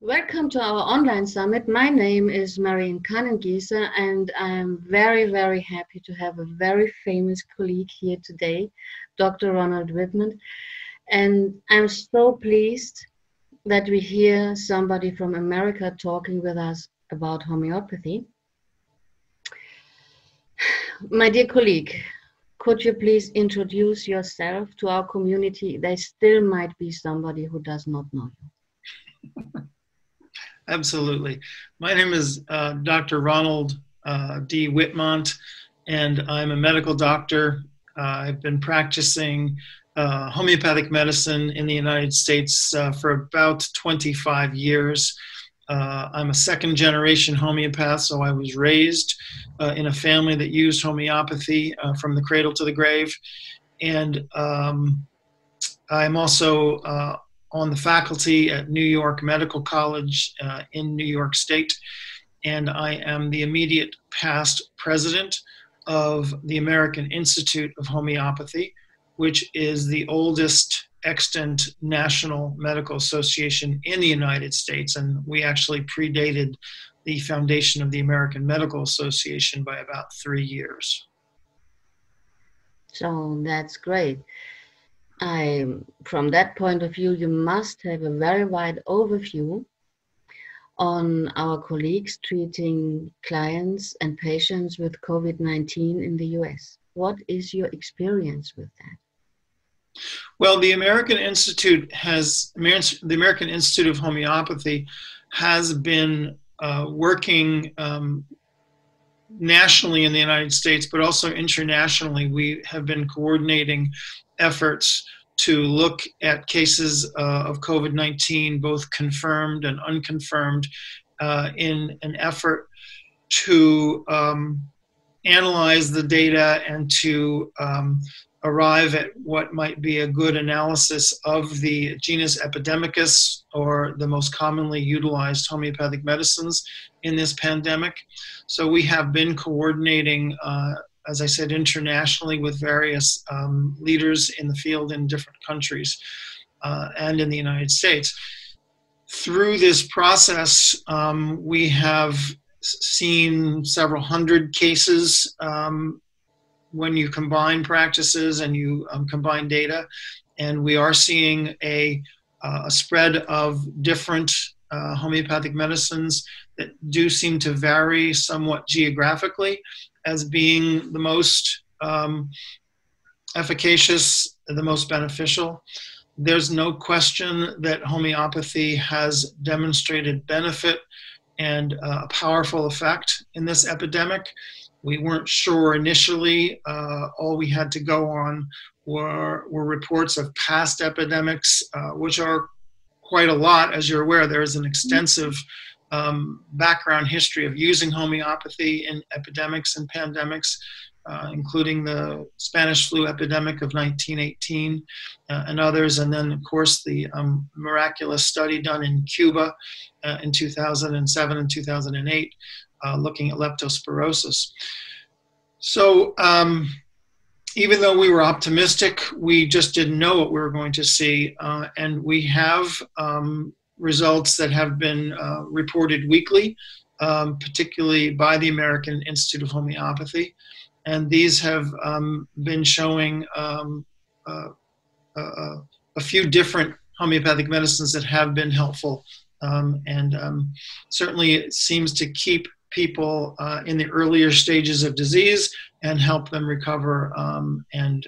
Welcome to our online summit. My name is Marion Kannengieser, and I'm very, very happy to have a very famous colleague here today, Dr. Ronald Whitmont. And I'm so pleased that we hear somebody from America talking with us about homeopathy. My dear colleague, could you please introduce yourself to our community? There still might be somebody who does not know you. Absolutely. My name is Dr. Ronald D. Whitmont, and I'm a medical doctor. I've been practicing homeopathic medicine in the United States for about 25 years. I'm a second-generation homeopath, so I was raised in a family that used homeopathy from the cradle to the grave. And I'm also on the faculty at New York Medical College in New York State, and I am the immediate past president of the American Institute of Homeopathy, which is the oldest extant national medical association in the United States, and we actually predated the foundation of the American Medical Association by about 3 years. So that's great. From that point of view, you must have a very wide overview on our colleagues treating clients and patients with COVID-19 in the US. What is your experience with that? Well, the American Institute of Homeopathy has been working nationally in the United States, but also internationally. We have been coordinating efforts to look at cases of COVID-19, both confirmed and unconfirmed, in an effort to analyze the data and to arrive at what might be a good analysis of the genus epidemicus, or the most commonly utilized homeopathic medicines in this pandemic. So we have been coordinating, as I said, internationally with various leaders in the field in different countries and in the United States. Through this process, we have seen several hundred cases when you combine practices and you combine data, and we are seeing a spread of different homeopathic medicines that do seem to vary somewhat geographically as being the most efficacious, the most beneficial. There's no question that homeopathy has demonstrated benefit and a powerful effect in this epidemic. We weren't sure initially. All we had to go on were reports of past epidemics, which are quite a lot. As you're aware, there is an extensive background history of using homeopathy in epidemics and pandemics, including the Spanish flu epidemic of 1918 and others. And then, of course, the miraculous study done in Cuba in 2007 and 2008, looking at leptospirosis. So even though we were optimistic, we just didn't know what we were going to see. And we have results that have been reported weekly, particularly by the American Institute of Homeopathy. and these have been showing a few different homeopathic medicines that have been helpful, and certainly it seems to keep people in the earlier stages of disease and help them recover, and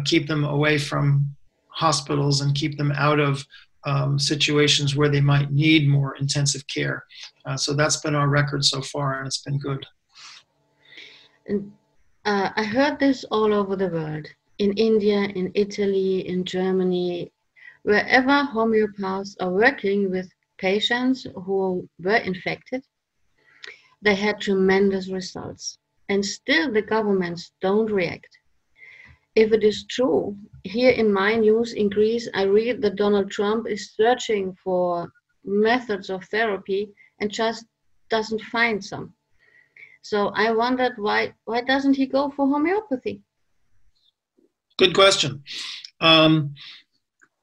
keep them away from hospitals and keep them out of situations where they might need more intensive care. So that's been our record so far, and it's been good. And I heard this all over the world, in India, in Italy, in Germany, wherever homeopaths are working with patients who were infected, they had tremendous results. And still the governments don't react. If it is true, here in my news in Greece, I read that Donald Trump is searching for methods of therapy and just doesn't find some. So I wondered, why doesn't he go for homeopathy? Good question.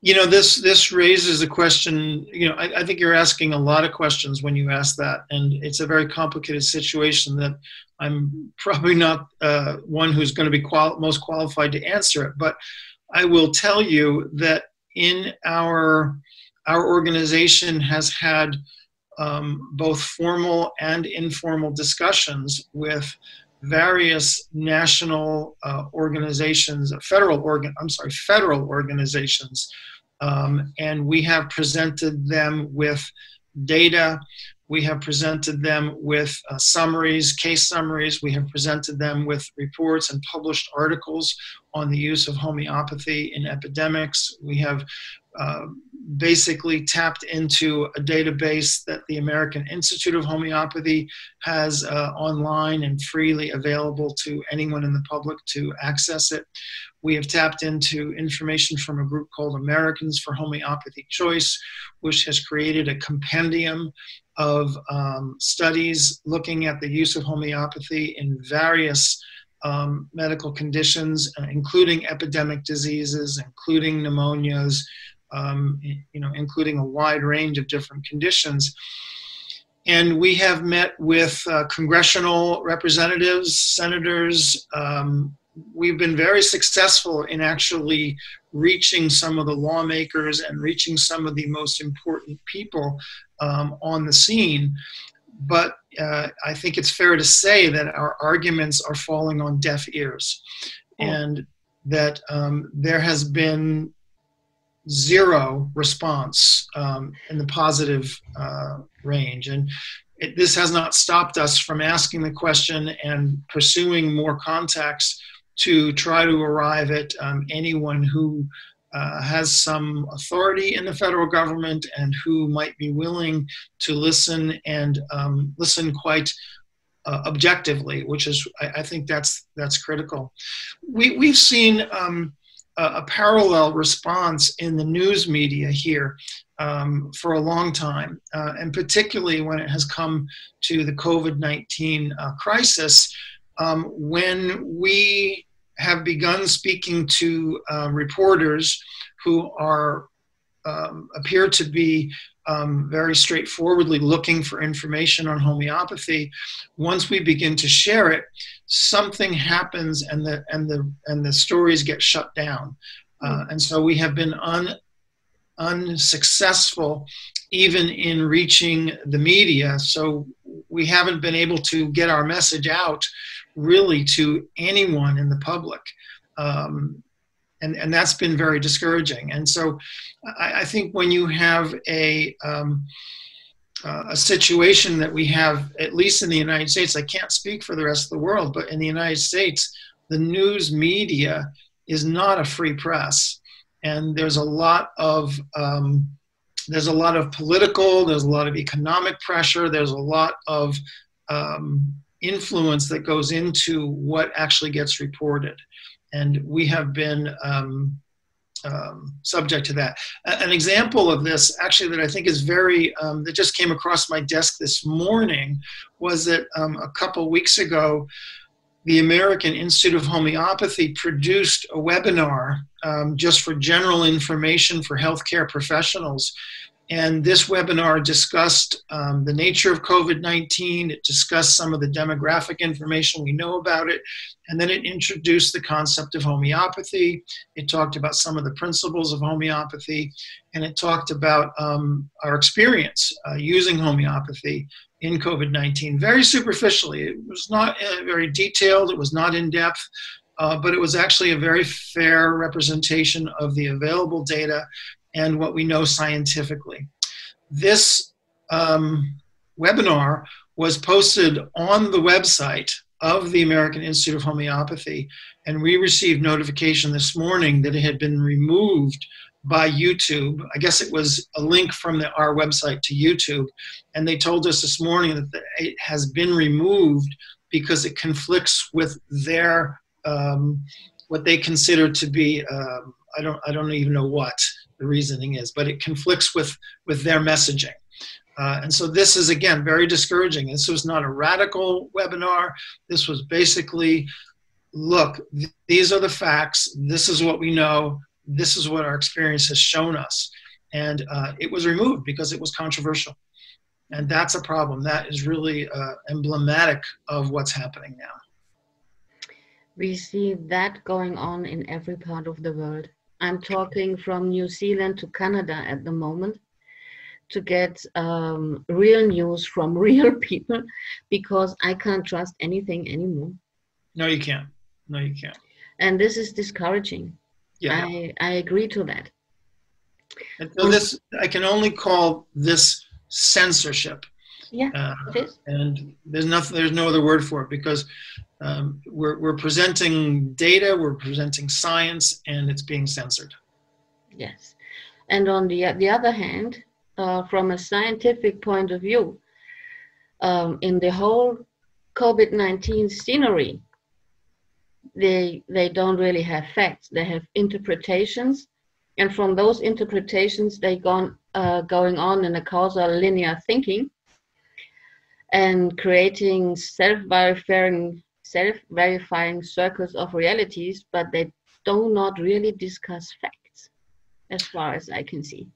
You know, this raises a question. You know, I think you're asking a lot of questions when you ask that, and it's a very complicated situation that I'm probably not one who's going to be most qualified to answer it. But I will tell you that in our organization has had both formal and informal discussions with various national organizations, federal organizations, and we have presented them with data. We have presented them with summaries, case summaries. We have presented them with reports and published articles on the use of homeopathy in epidemics. We have basically tapped into a database that the American Institute of Homeopathy has online and freely available to anyone in the public to access it. We have tapped into information from a group called Americans for Homeopathic Choice, which has created a compendium of studies looking at the use of homeopathy in various medical conditions, including epidemic diseases, including pneumonias, you know, including a wide range of different conditions. And we have met with congressional representatives, senators. We've been very successful in actually reaching some of the lawmakers and reaching some of the most important people on the scene. But I think it's fair to say that our arguments are falling on deaf ears, and that there has been zero response in the positive range. And this has not stopped us from asking the question and pursuing more contacts to try to arrive at anyone who has some authority in the federal government and who might be willing to listen, and listen quite objectively, which is, I think that's critical. We've seen a parallel response in the news media here for a long time, and particularly when it has come to the COVID-19 crisis, when we have begun speaking to reporters who are appear to be very straightforwardly looking for information on homeopathy. Once we begin to share it, something happens, and the stories get shut down, and so we have been unsuccessful even in reaching the media. So we haven't been able to get our message out really to anyone in the public. And that's been very discouraging. And so I think when you have a situation that we have, at least in the United States, I can't speak for the rest of the world, but in the United States, the news media is not a free press. And there's a lot of political, there's a lot of economic pressure, there's a lot of influence that goes into what actually gets reported. And we have been subject to that. An example of this, actually, that I think is very, that just came across my desk this morning, was that a couple weeks ago, the American Institute of Homeopathy produced a webinar just for general information for healthcare professionals. And this webinar discussed the nature of COVID-19. It discussed some of the demographic information we know about it. And then it introduced the concept of homeopathy. It talked about some of the principles of homeopathy. And it talked about our experience using homeopathy in COVID-19, very superficially. It was not very detailed. It was not in depth. But it was actually a very fair representation of the available data and what we know scientifically. This webinar was posted on the website of the American Institute of Homeopathy, and we received notification this morning that it had been removed by YouTube. I guess it was a link from our website to YouTube, and they told us this morning that it has been removed because it conflicts with their what they consider to be I don't even know what the reasoning is, but it conflicts with their messaging. And so this is, again, very discouraging. This was not a radical webinar. This was basically, look, these are the facts. This is what we know. This is what our experience has shown us. And it was removed because it was controversial. And that's a problem. That is really emblematic of what's happening now. We see that going on in every part of the world. I'm talking from New Zealand to Canada at the moment to get real news from real people, because I can't trust anything anymore. No, you can't. No, you can't. And this is discouraging. Yeah. I agree to that. And so this, I can only call this censorship. Yeah, it is. And there's no other word for it, because we're presenting data, we're presenting science, and it's being censored. Yes. And on the other hand, from a scientific point of view, in the whole COVID-19 scenery, they don't really have facts. They have interpretations, and from those interpretations, they going on in a causal linear thinking and creating self-verifying circles of realities, but they do not really discuss facts, as far as I can see.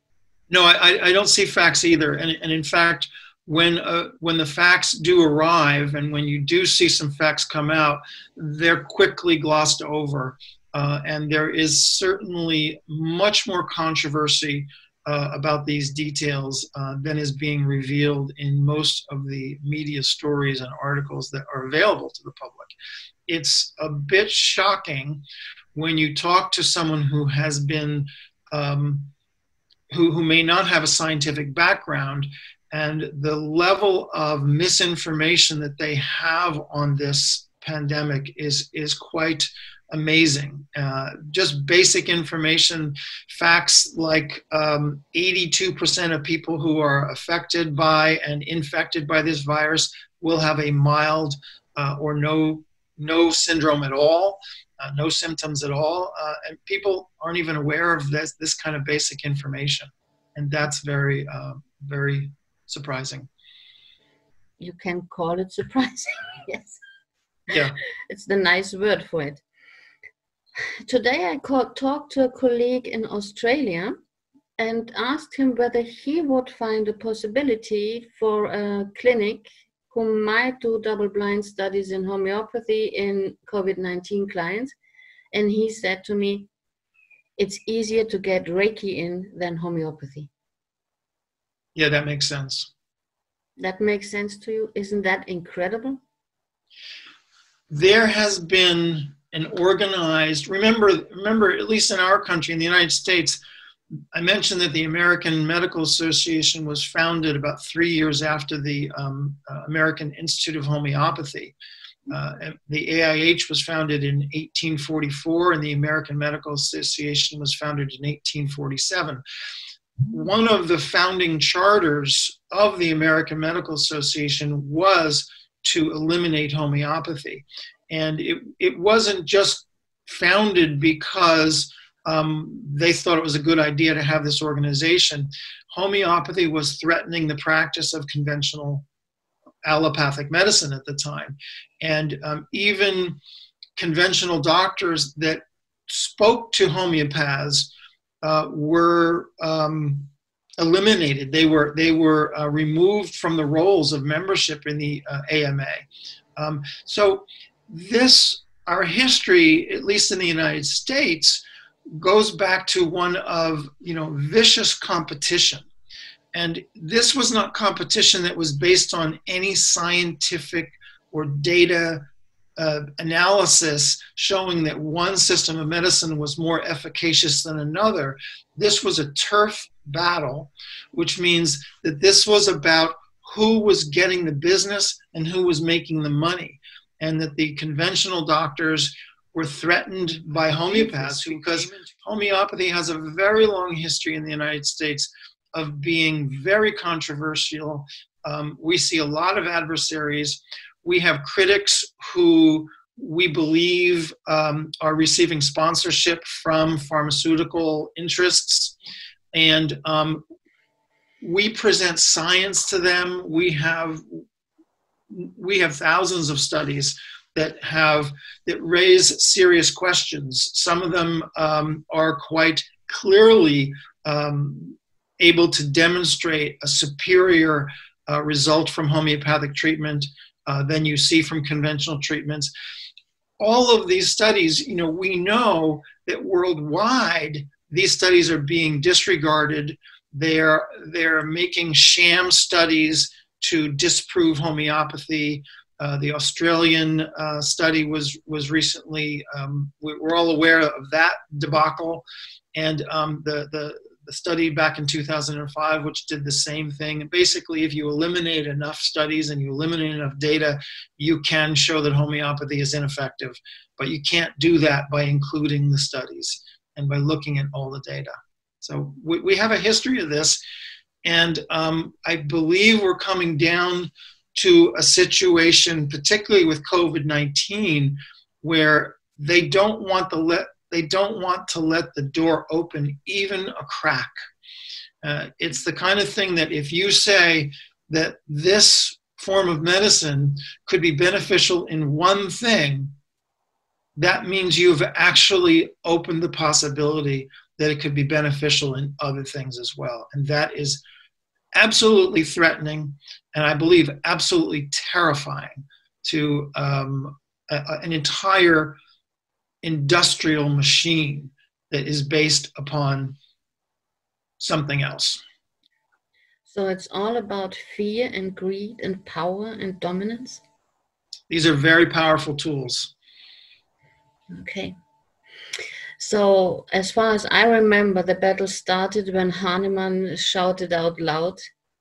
No, I don't see facts either. And in fact, when the facts do arrive, and when you do see some facts come out, they're quickly glossed over. And there is certainly much more controversy about these details than is being revealed in most of the media stories and articles that are available to the public. It's a bit shocking when you talk to someone who has been, who may not have a scientific background, and the level of misinformation that they have on this pandemic is quite amazing. Just basic information, facts like 82% of people who are affected by and infected by this virus will have a mild or no syndrome at all, no symptoms at all, and people aren't even aware of this kind of basic information, and that's very very surprising. You can call it surprising. Yes. Yeah. It's the nice word for it. Today I talked to a colleague in Australia and asked him whether he would find a possibility for a clinic who might do double-blind studies in homeopathy in COVID-19 clients. And he said to me, it's easier to get Reiki in than homeopathy. Yeah, that makes sense. That makes sense to you? Isn't that incredible? There has been an organized, remember, at least in our country, in the United States, I mentioned that the American Medical Association was founded about 3 years after the American Institute of Homeopathy. The AIH was founded in 1844, and the American Medical Association was founded in 1847. One of the founding charters of the American Medical Association was to eliminate homeopathy. And it wasn't just founded because they thought it was a good idea to have this organization. Homeopathy was threatening the practice of conventional allopathic medicine at the time. And even conventional doctors that spoke to homeopaths were eliminated. They were removed from the roles of membership in the AMA. So our history, at least in the United States, goes back to one of vicious competition. And this was not competition that was based on any scientific or data analysis showing that one system of medicine was more efficacious than another. This was a turf battle, which means that this was about who was getting the business and who was making the money, and that the conventional doctors were threatened by homeopaths, because homeopathy has a very long history in the United States of being very controversial. We see a lot of adversaries. We have critics who we believe are receiving sponsorship from pharmaceutical interests, and we present science to them. We have thousands of studies that raise serious questions. Some of them are quite clearly able to demonstrate a superior result from homeopathic treatment than you see from conventional treatments. All of these studies, we know that worldwide these studies are being disregarded. They're making sham studies to disprove homeopathy. The Australian study was recently, we're all aware of that debacle, and the study back in 2005, which did the same thing. And basically, if you eliminate enough studies and you eliminate enough data, you can show that homeopathy is ineffective. But you can't do that by including the studies and by looking at all the data. So we have a history of this, and I believe we're coming down to a situation, particularly with COVID-19, where they don't want to let the door open even a crack. It's the kind of thing that if you say that this form of medicine could be beneficial in one thing, that means you've actually opened the possibility that it could be beneficial in other things as well. And that is absolutely threatening, and I believe absolutely terrifying to an entire industrial machine that is based upon something else. So it's all about fear and greed and power and dominance? These are very powerful tools. Okay. So as far as I remember, the battle started when Hahnemann shouted out loud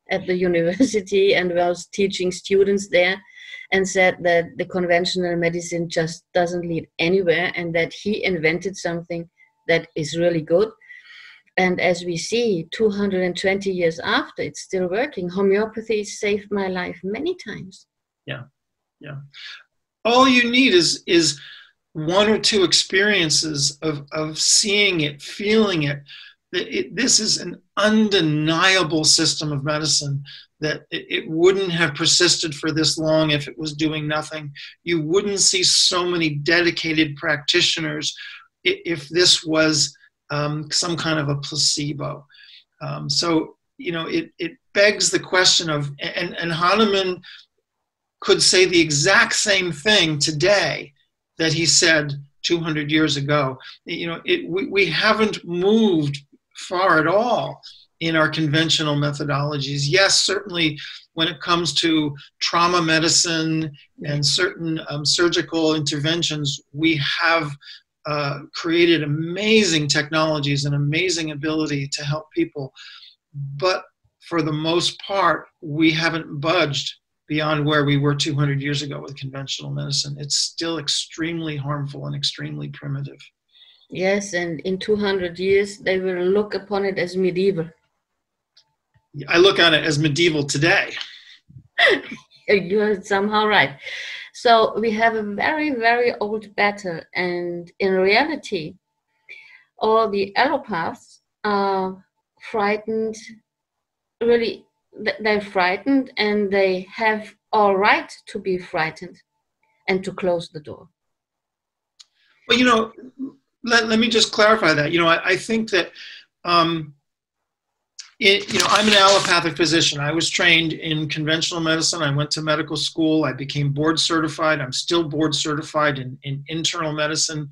at the university and was teaching students there, and said that the conventional medicine just doesn't lead anywhere, and that he invented something that is really good. And as we see, 220 years after, it's still working. Homeopathy saved my life many times. Yeah, yeah. All you need is one or two experiences of seeing it, feeling it. This is an undeniable system of medicine, that it wouldn't have persisted for this long if it was doing nothing. You wouldn't see so many dedicated practitioners if this was some kind of a placebo. So, it begs the question of, and Hahnemann could say the exact same thing today that he said 200 years ago. We haven't moved far at all in our conventional methodologies. Yes, certainly when it comes to trauma medicine and certain surgical interventions, we have created amazing technologies and amazing ability to help people. But for the most part, we haven't budged beyond where we were 200 years ago with conventional medicine. It's still extremely harmful and extremely primitive. Yes, and in 200 years, they will look upon it as medieval. I look on it as medieval today. You're somehow right. So we have a very, very old battle, and in reality, all the Allopathics are frightened. Really, they're frightened, and they have all right to be frightened and to close the door. Well, let me just clarify that. I think that I'm an allopathic physician. I was trained in conventional medicine. I went to medical school. I became board certified. I'm still board certified in internal medicine.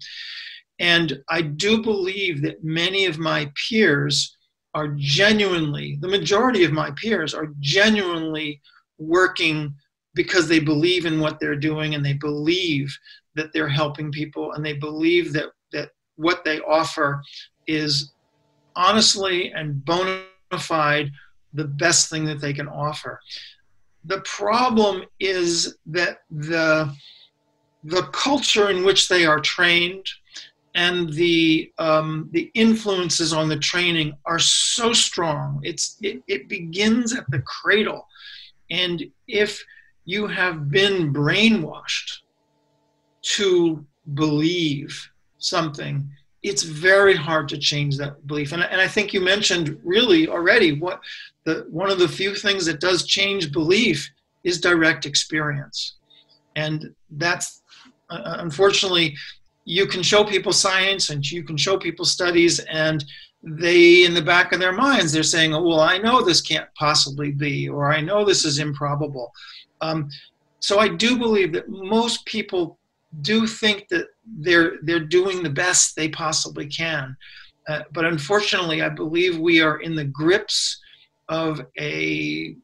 And I do believe that many of my peers are genuinely, the majority of my peers are genuinely working because they believe in what they're doing, and they believe that they're helping people, and they believe that what they offer is honestly and bona fide the best thing that they can offer. The problem is that the culture in which they are trained and the influences on the training are so strong. It begins at the cradle. And if you have been brainwashed to believe something, it's very hard to change that belief. And I think you mentioned really already one of the few things that does change belief is direct experience. And that's, unfortunately, you can show people science and you can show people studies, and they, in the back of their minds, they're saying, oh, well, I know this can't possibly be, or I know this is improbable. So I do believe that most people do think that they're doing the best they possibly can. But unfortunately, I believe we are in the grips of a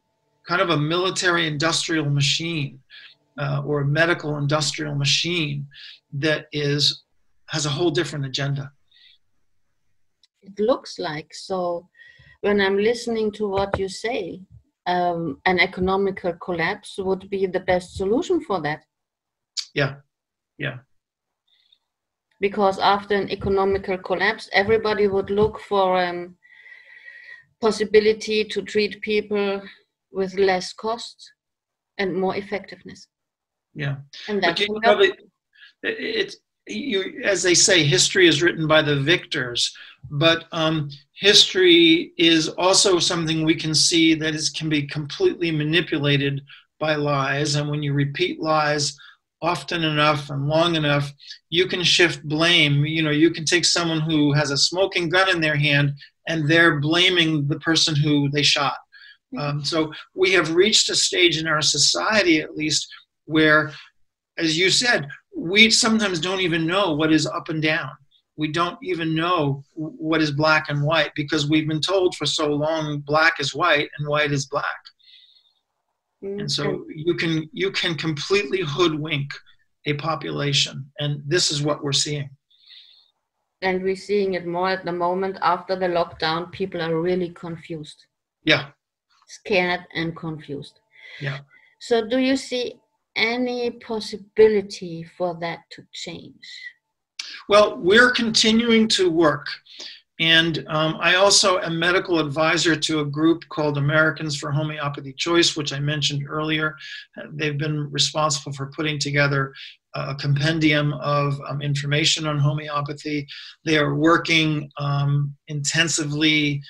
kind of a military industrial machine, or a medical industrial machine that has a whole different agenda. It looks like. So when I'm listening to what you say, an economical collapse would be the best solution for that. Yeah, yeah. Because after an economical collapse, everybody would look for possibility to treat people with less cost and more effectiveness. Yeah. And that's as they say, history is written by the victors, but history is also something we can see that can be completely manipulated by lies. And when you repeat lies often enough and long enough, you can shift blame. You can take someone who has a smoking gun in their hand and they're blaming the person who they shot. So we have reached a stage in our society, at least, where, as you said, we sometimes don't even know what is up and down. We don't even know what is black and white, because we've been told for so long black is white and white is black. And so you can completely hoodwink a population, and this is what we're seeing. And we're seeing it more at the moment. After the lockdown, people are really confused. Yeah. Scared and confused. Yeah. So do you see any possibility for that to change? Well, we're continuing to work. And I also am medical advisor to a group called Americans for Homeopathy Choice, which I mentioned earlier. They've been responsible for putting together a compendium of information on homeopathy. They are working intensively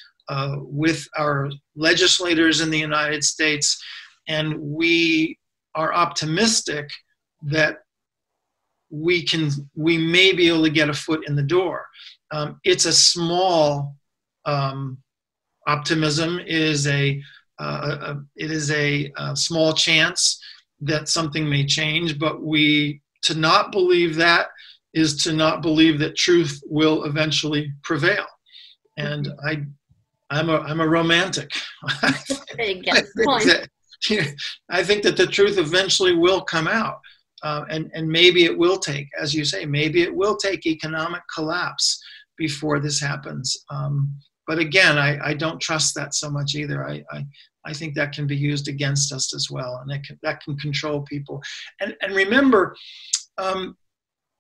with our legislators in the United States, and we are optimistic that we may be able to get a foot in the door. It's a small optimism. It is a small chance that something may change, but to not believe that is to not believe that truth will eventually prevail. And I'm a romantic. I think that the truth eventually will come out. And maybe it will take, as you say, maybe it will take economic collapse before this happens. But again, I don't trust that so much either. I think that can be used against us as well, and that can control people. And remember,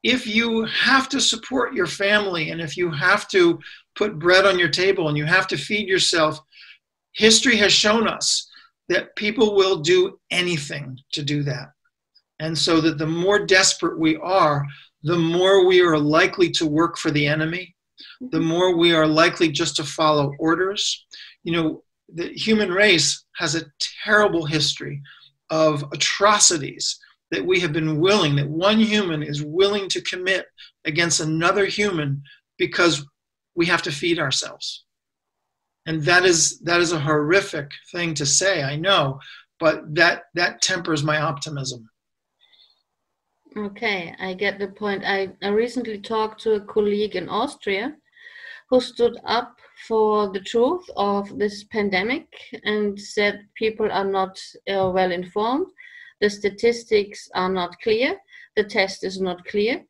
if you have to support your family, and if you have to put bread on your table and you have to feed yourself, history has shown us that people will do anything to do that. And so that the more desperate we are, the more we are likely to work for the enemy, the more we are likely just to follow orders. The human race has a terrible history of atrocities that we have been willing, that one human is willing to commit against another human because we have to feed ourselves. And that is a horrific thing to say, I know, but that tempers my optimism. Okay, I get the point. I recently talked to a colleague in Austria who stood up for the truth of this pandemic and said people are not well informed, the statistics are not clear, the test is not clear,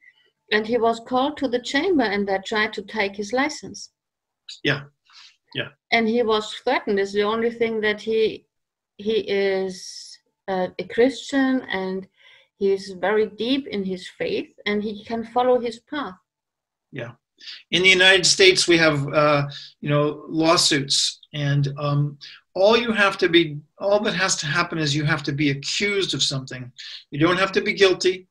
and he was called to the chamber and they tried to take his license. Yeah, yeah. And he was threatened. It's the only thing that he is a Christian and he's very deep in his faith and he can follow his path. Yeah. In the United States, we have, lawsuits, and all that has to happen is you have to be accused of something. You don't have to be guilty,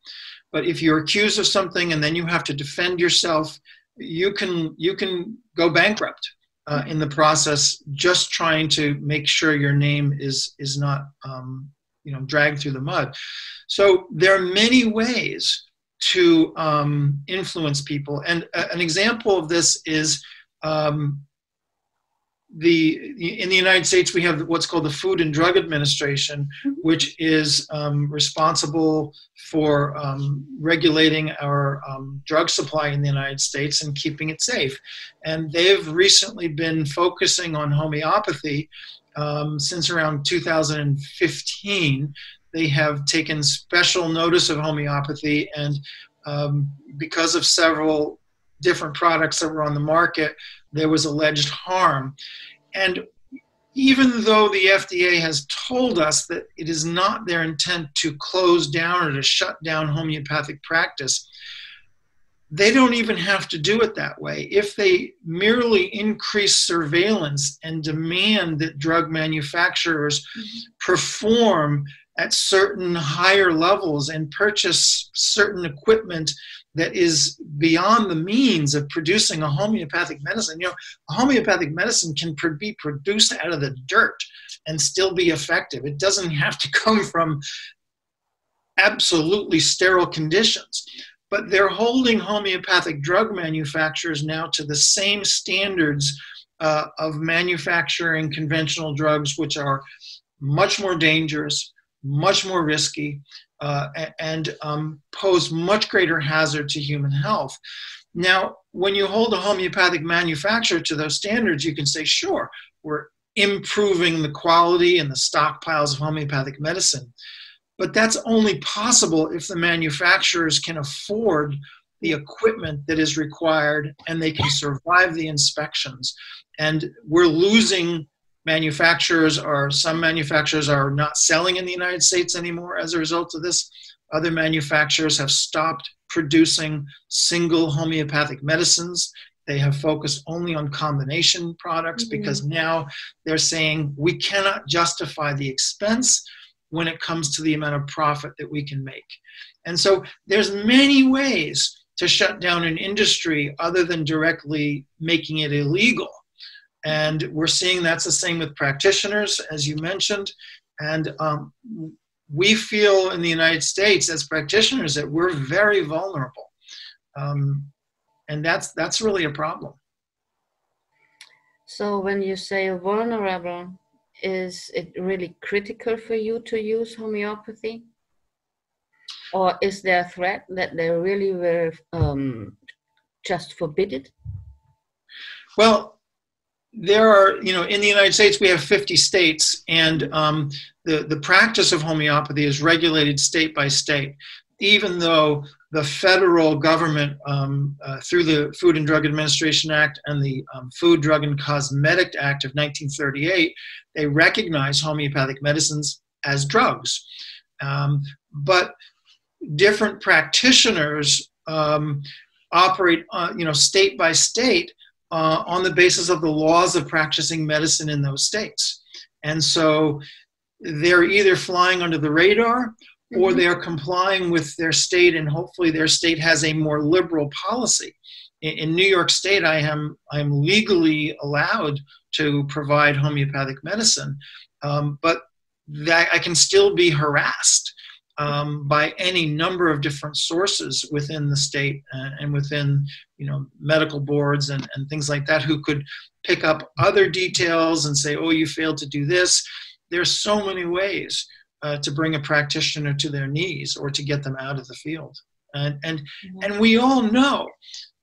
but if you're accused of something and then you have to defend yourself, you can go bankrupt in the process, just trying to make sure your name is not dragged through the mud. So there are many ways to influence people. And an example of this is in the United States, we have what's called the Food and Drug Administration, which is responsible for regulating our drug supply in the United States and keeping it safe. And they've recently been focusing on homeopathy since around 2015. They have taken special notice of homeopathy, and because of several different products that were on the market, there was alleged harm. And even though the FDA has told us that it is not their intent to close down or to shut down homeopathic practice, they don't even have to do it that way. If they merely increase surveillance and demand that drug manufacturers perform at certain higher levels and purchase certain equipment that is beyond the means of producing a homeopathic medicine. A homeopathic medicine can be produced out of the dirt and still be effective. It doesn't have to come from absolutely sterile conditions. But they're holding homeopathic drug manufacturers now to the same standards of manufacturing conventional drugs, which are much more dangerous, much more risky, and pose much greater hazard to human health. Now, when you hold a homeopathic manufacturer to those standards, you can say, sure, we're improving the quality and the stockpiles of homeopathic medicine. But that's only possible if the manufacturers can afford the equipment that is required and they can survive the inspections. And we're losing some manufacturers are not selling in the United States anymore as a result of this. Other manufacturers have stopped producing single homeopathic medicines. They have focused only on combination products because now they're saying we cannot justify the expense when it comes to the amount of profit that we can make. And so there's many ways to shut down an industry other than directly making it illegal. And we're seeing that's the same with practitioners, as you mentioned. And we feel in the United States as practitioners that we're very vulnerable. And that's really a problem. So when you say vulnerable, is it really critical for you to use homeopathy? Or is there a threat that they really will just forbid it? Well, there are, in the United States, we have 50 states, and the practice of homeopathy is regulated state by state, even though the federal government, through the Food and Drug Administration Act and the Food, Drug, and Cosmetic Act of 1938, they recognize homeopathic medicines as drugs. But different practitioners operate, state by state, on the basis of the laws of practicing medicine in those states. And so they're either flying under the radar or they're complying with their state, and hopefully their state has a more liberal policy. In New York State, I'm legally allowed to provide homeopathic medicine, but that I can still be harassed by any number of different sources within the state and within, medical boards and things like that, who could pick up other details and say, oh, you failed to do this. There's so many ways to bring a practitioner to their knees or to get them out of the field. And we all know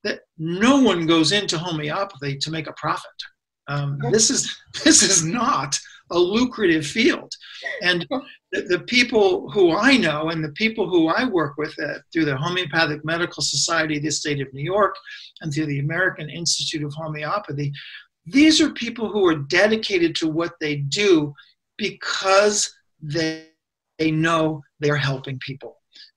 that no one goes into homeopathy to make a profit. This is not a lucrative field. And the people who I know and the people who I work with through the Homeopathic Medical Society of the State of New York and through the American Institute of Homeopathy, these are people who are dedicated to what they do because they know they're helping people.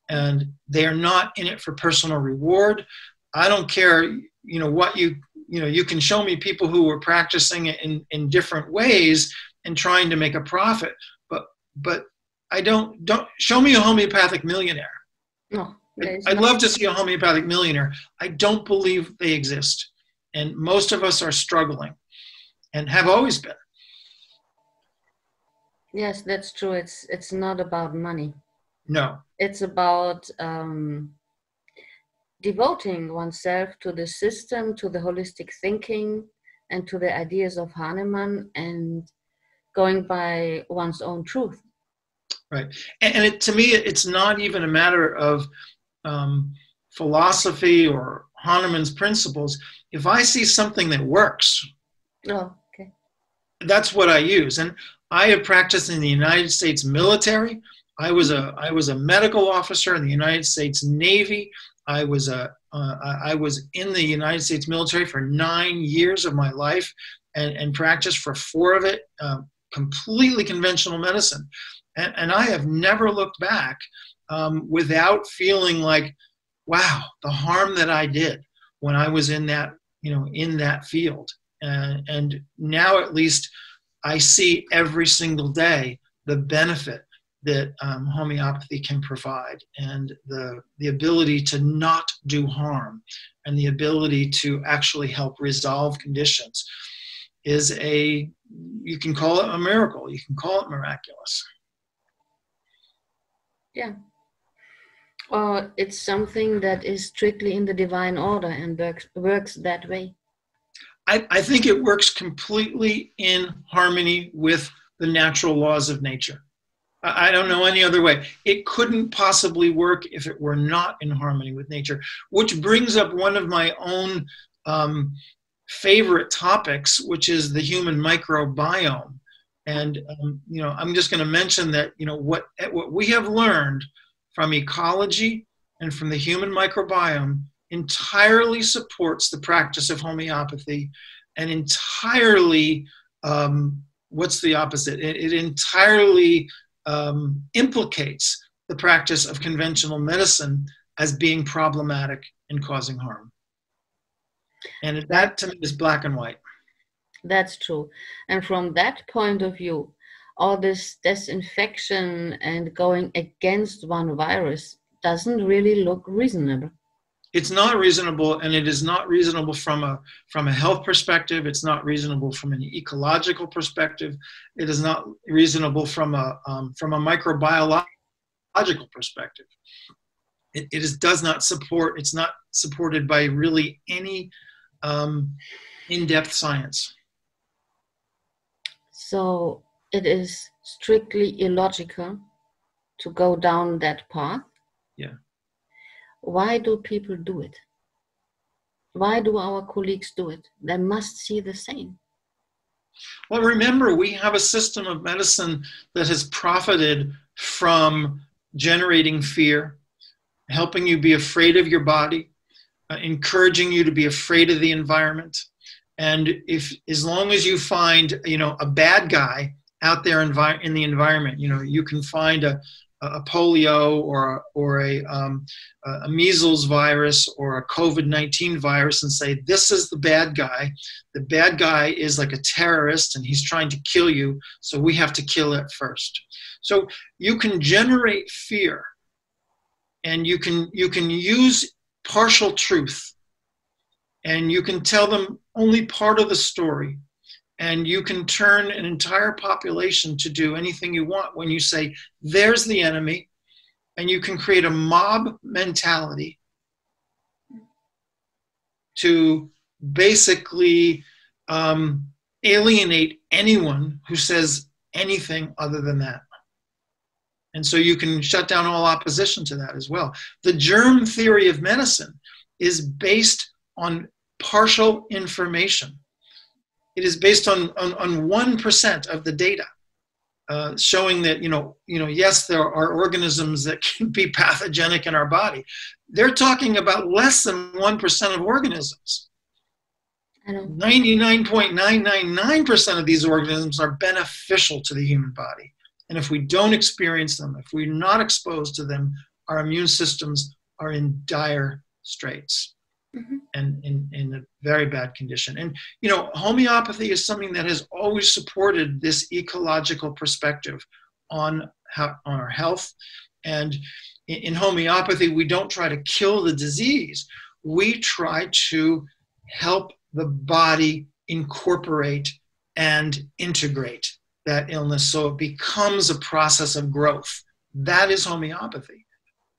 And they are not in it for personal reward. I don't care, what you can show me people who are practicing in different ways and trying to make a profit, but I don't show me a homeopathic millionaire. No, I'd love to see a homeopathic millionaire. I don't believe they exist. And most of us are struggling and have always been. Yes, that's true. It's not about money. No. It's about devoting oneself to the system, to the holistic thinking, and to the ideas of Hahnemann, and going by one's own truth. Right. And to me, it's not even a matter of philosophy or Hahnemann's principles. If I see something that works, okay, that's what I use. And I have practiced in the United States military. I was a medical officer in the United States Navy. I was in the United States military for 9 years of my life and practiced for 4 of it, completely conventional medicine. And I have never looked back without feeling like, wow, the harm that I did when I was in that, in that field. And now at least I see every single day the benefit that homeopathy can provide, and the ability to not do harm and the ability to actually help resolve conditions is you can call it a miracle, you can call it miraculous. Yeah. Or it's something that is strictly in the divine order and works that way. I think it works completely in harmony with the natural laws of nature. I don't know any other way. It couldn't possibly work if it were not in harmony with nature, which brings up one of my own favorite topics, which is the human microbiome. And, I'm just going to mention that, what we have learned from ecology and from the human microbiome entirely supports the practice of homeopathy, and entirely, what's the opposite? It entirely implicates the practice of conventional medicine as being problematic and causing harm. And that to me is black and white. That's true. And from that point of view, all this disinfection and going against one virus doesn't really look reasonable. It's not reasonable, and it is not reasonable from a health perspective. It's not reasonable from an ecological perspective. It is not reasonable from a microbiological perspective. Does not support. It's not supported by really any in-depth science. So it is strictly illogical to go down that path. Yeah. Why do people do it? Why do our colleagues do it? They must see the same. Well, remember, we have a system of medicine that has profited from generating fear, helping you be afraid of your body, encouraging you to be afraid of the environment. And as long as you find, a bad guy out there in the environment, you can find a polio or a measles virus or a COVID-19 virus and say, this is the bad guy. The bad guy is like a terrorist and he's trying to kill you, so we have to kill it first. So you can generate fear, and you can use partial truth, and you can tell them only part of the story. And you can turn an entire population to do anything you want when you say, there's the enemy, and you can create a mob mentality to basically alienate anyone who says anything other than that. And so you can shut down all opposition to that as well. The germ theory of medicine is based on partial information. It is based on 1% of the data, showing that, yes, there are organisms that can be pathogenic in our body. They're talking about less than 1% of organisms. 99.999% of these organisms are beneficial to the human body. And if we don't experience them, if we're not exposed to them, our immune systems are in dire straits. Mm-hmm. And in a very bad condition. And, homeopathy is something that has always supported this ecological perspective on our health. And in homeopathy, we don't try to kill the disease. We try to help the body incorporate and integrate that illness so it becomes a process of growth. That is homeopathy.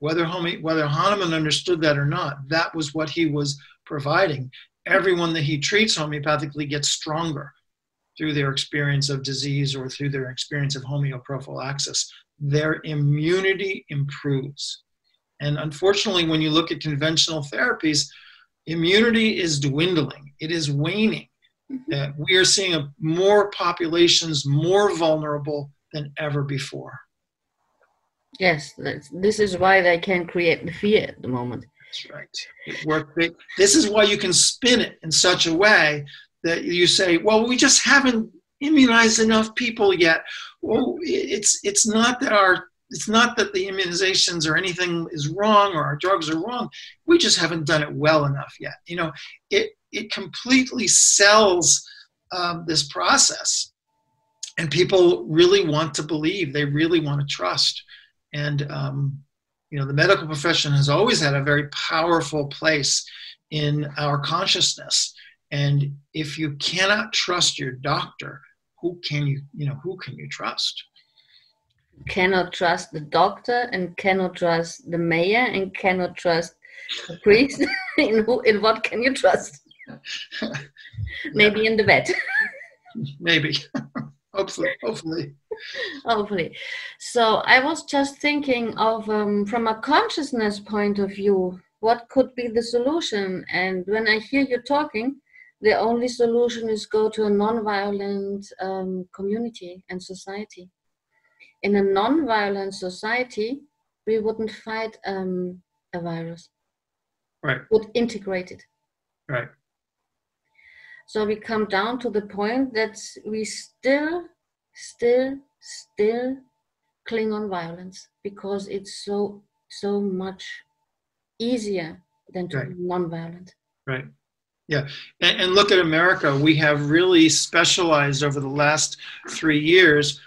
Whether Hahnemann understood that or not, that was what he was providing. Everyone that he treats homeopathically gets stronger through their experience of disease or through their experience of homeoprophylaxis. Their immunity improves. And unfortunately, when you look at conventional therapies, immunity is dwindling. It is waning. We are seeing more populations more vulnerable than ever before. Yes, this is why they can create the fear at the moment. That's right. It worked. This is why you can spin it in such a way that you say, well, we just haven't immunized enough people yet. Well, it's not that the immunizations or anything is wrong or our drugs are wrong. We just haven't done it well enough yet. It completely sells this process, and people really want to believe. They really want to trust. And, the medical profession has always had a very powerful place in our consciousness. And if you cannot trust your doctor, who can you trust? Cannot trust the doctor and cannot trust the mayor and cannot trust the priest. In what can you trust? Maybe in the vet. Maybe. Hopefully. Hopefully. So I was just thinking of, from a consciousness point of view, what could be the solution? And when I hear you talking, the only solution is go to a non-violent community and society. In a non-violent society, we wouldn't fight a virus. Right. Would integrate it. Right. So we come down to the point that we still cling on violence because it's so much easier than to be non-violent. Right. Yeah. And look at America. We have really specialized over the last 3 years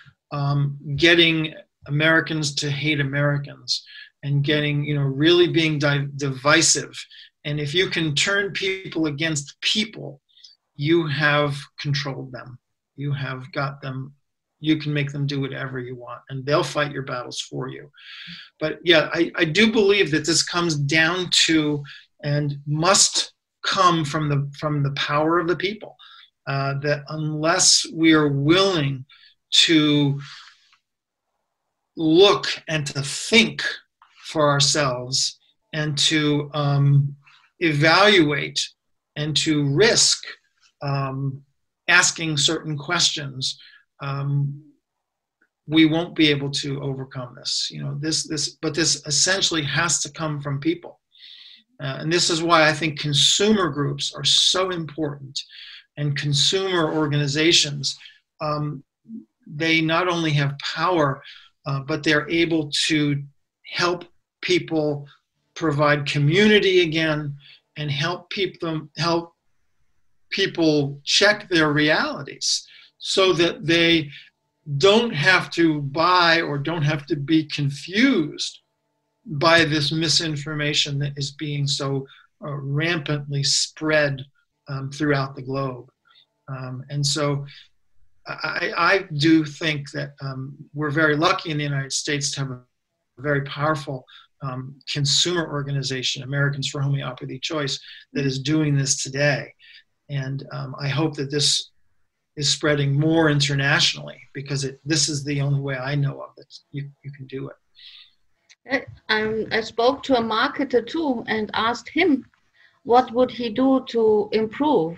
getting Americans to hate Americans and getting, really being divisive. And if you can turn people against people, you have controlled them. You have got them. You can make them do whatever you want, and they'll fight your battles for you. But yeah, I do believe that this comes down to and must come from the power of the people. That unless we are willing to look and to think for ourselves and to evaluate and to risk asking certain questions, we won't be able to overcome this. But this essentially has to come from people. And this is why I think consumer groups are so important, and consumer organizations. They not only have power, but they're able to help people provide community again and help people check their realities so that they don't have to buy or don't have to be confused by this misinformation that is being so rampantly spread throughout the globe. And so I do think that we're very lucky in the United States to have a very powerful consumer organization, Americans for Homeopathy Choice, that is doing this today. And I hope that this is spreading more internationally, because this is the only way I know of that you can do it. I spoke to a marketer too and asked him what would he do to improve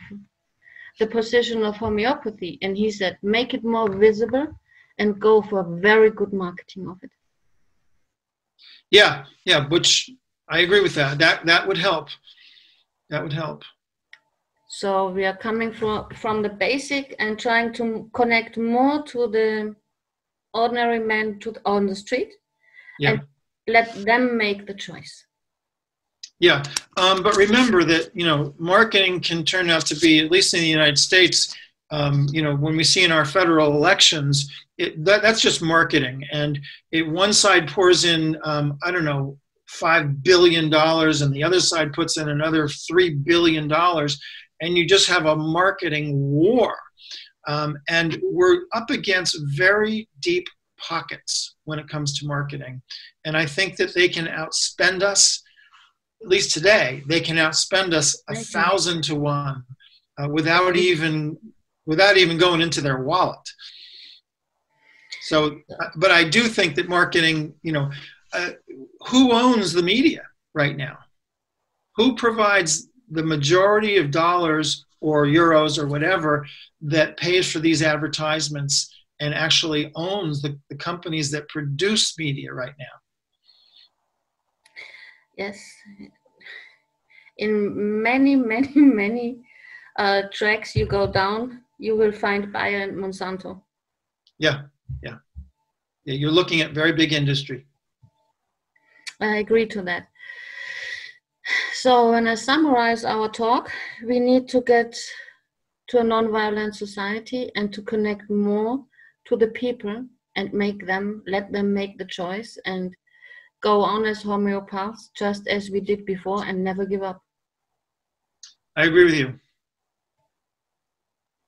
the position of homeopathy, and he said make it more visible and go for very good marketing of it. Yeah, which I agree with that. That would help. That would help. So we are coming from the basic and trying to connect more to the ordinary man on the street, and let them make the choice. Yeah, but remember that, marketing can turn out to be, at least in the United States, when we see in our federal elections, that's just marketing. And one side pours in, I don't know, $5 billion, and the other side puts in another $3 billion, and you just have a marketing war. And we're up against very deep pockets when it comes to marketing. And I think that they can outspend us. At least today, they can outspend us 1,000 to 1 without even going into their wallet. So, but I do think that marketing, who owns the media right now? Who provides the majority of dollars or euros or whatever that pays for these advertisements and actually owns the companies that produce media right now? Yes, in many tracks you go down, you will find Bayer and Monsanto. Yeah, you're looking at very big industry. I agree to that. So when I summarize our talk, we need to get to a non-violent society and to connect more to the people and let them make the choice and go on as homeopaths, just as we did before, and never give up. I agree with you.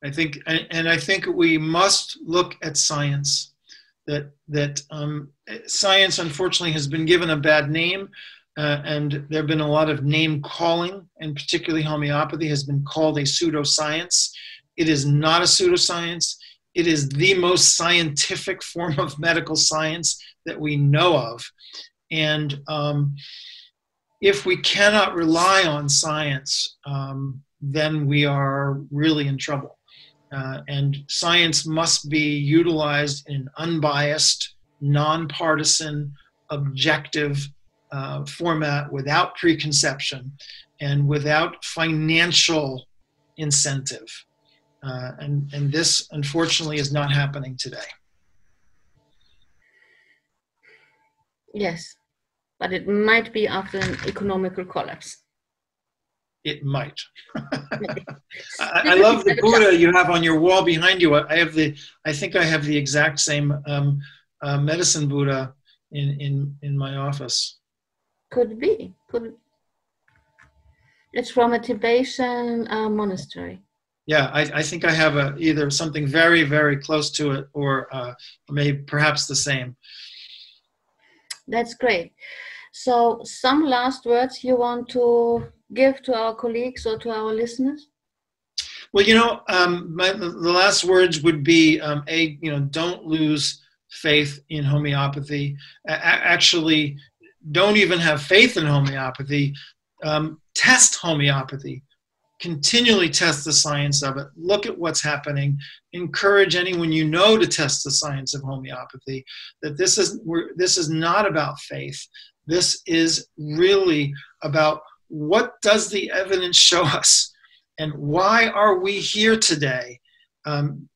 I think we must look at science. That science, unfortunately, has been given a bad name, and there have been a lot of name calling, and particularly homeopathy has been called a pseudoscience. It is not a pseudoscience. It is the most scientific form of medical science that we know of. And if we cannot rely on science, then we are really in trouble. And science must be utilized in an unbiased, nonpartisan, objective format, without preconception and without financial incentive. And this, unfortunately, is not happening today. Yes, but it might be after an economical collapse. It might. I love the Buddha you have on your wall behind you. I think I have the exact same medicine Buddha in my office. Could be. It's from a Tibetan monastery. Yeah, I think I have either something very, very close to it, or maybe perhaps the same. That's great. So some last words you want to give to our colleagues or to our listeners? Well, the last words would be, don't lose faith in homeopathy. Actually, don't even have faith in homeopathy. Test homeopathy. Continually test the science of it. Look at what's happening. Encourage anyone you know to test the science of homeopathy. That this is not about faith. This is really about what does the evidence show us, and why are we here today?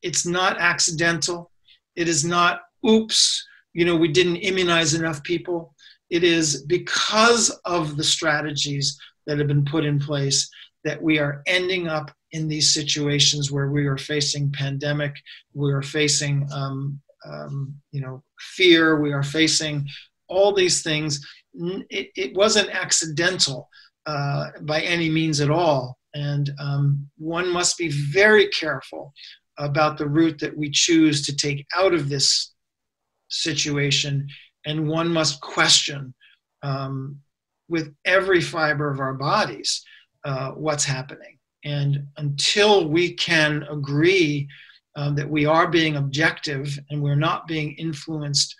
It's not accidental. It is not, oops, we didn't immunize enough people. It is because of the strategies that have been put in place that we are ending up in these situations where we are facing pandemic, we are facing fear, we are facing all these things. It wasn't accidental by any means at all. And one must be very careful about the route that we choose to take out of this situation and one must question with every fiber of our bodies what's happening. And until we can agree that we are being objective and we're not being influenced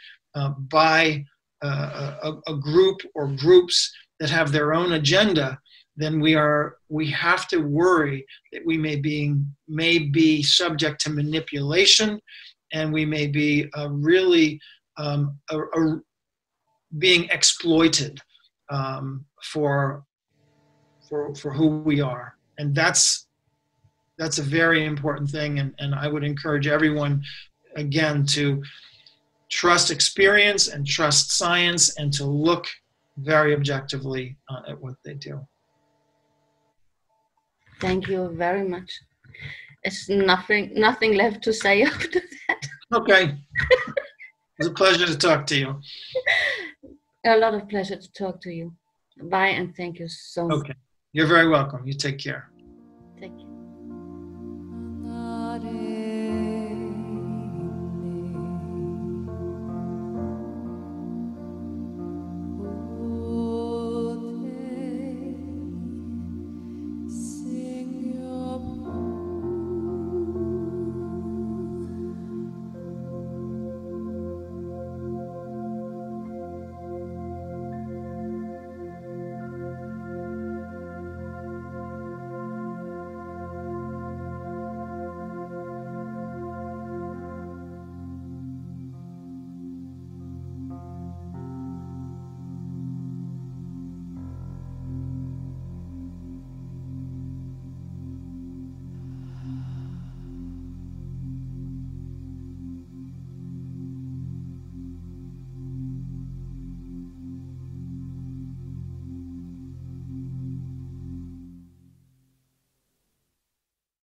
by a group or groups that have their own agenda, then we have to worry that we may be subject to manipulation, and we may be really being exploited for who we are. And that's a very important thing. And I would encourage everyone, again, to trust experience and trust science, and to look very objectively at what they do. Thank you very much. There's nothing left to say after that. Okay. It was a pleasure to talk to you. A lot of pleasure to talk to you. Bye, and thank you so much. Okay. You're very welcome. You take care. Thank you.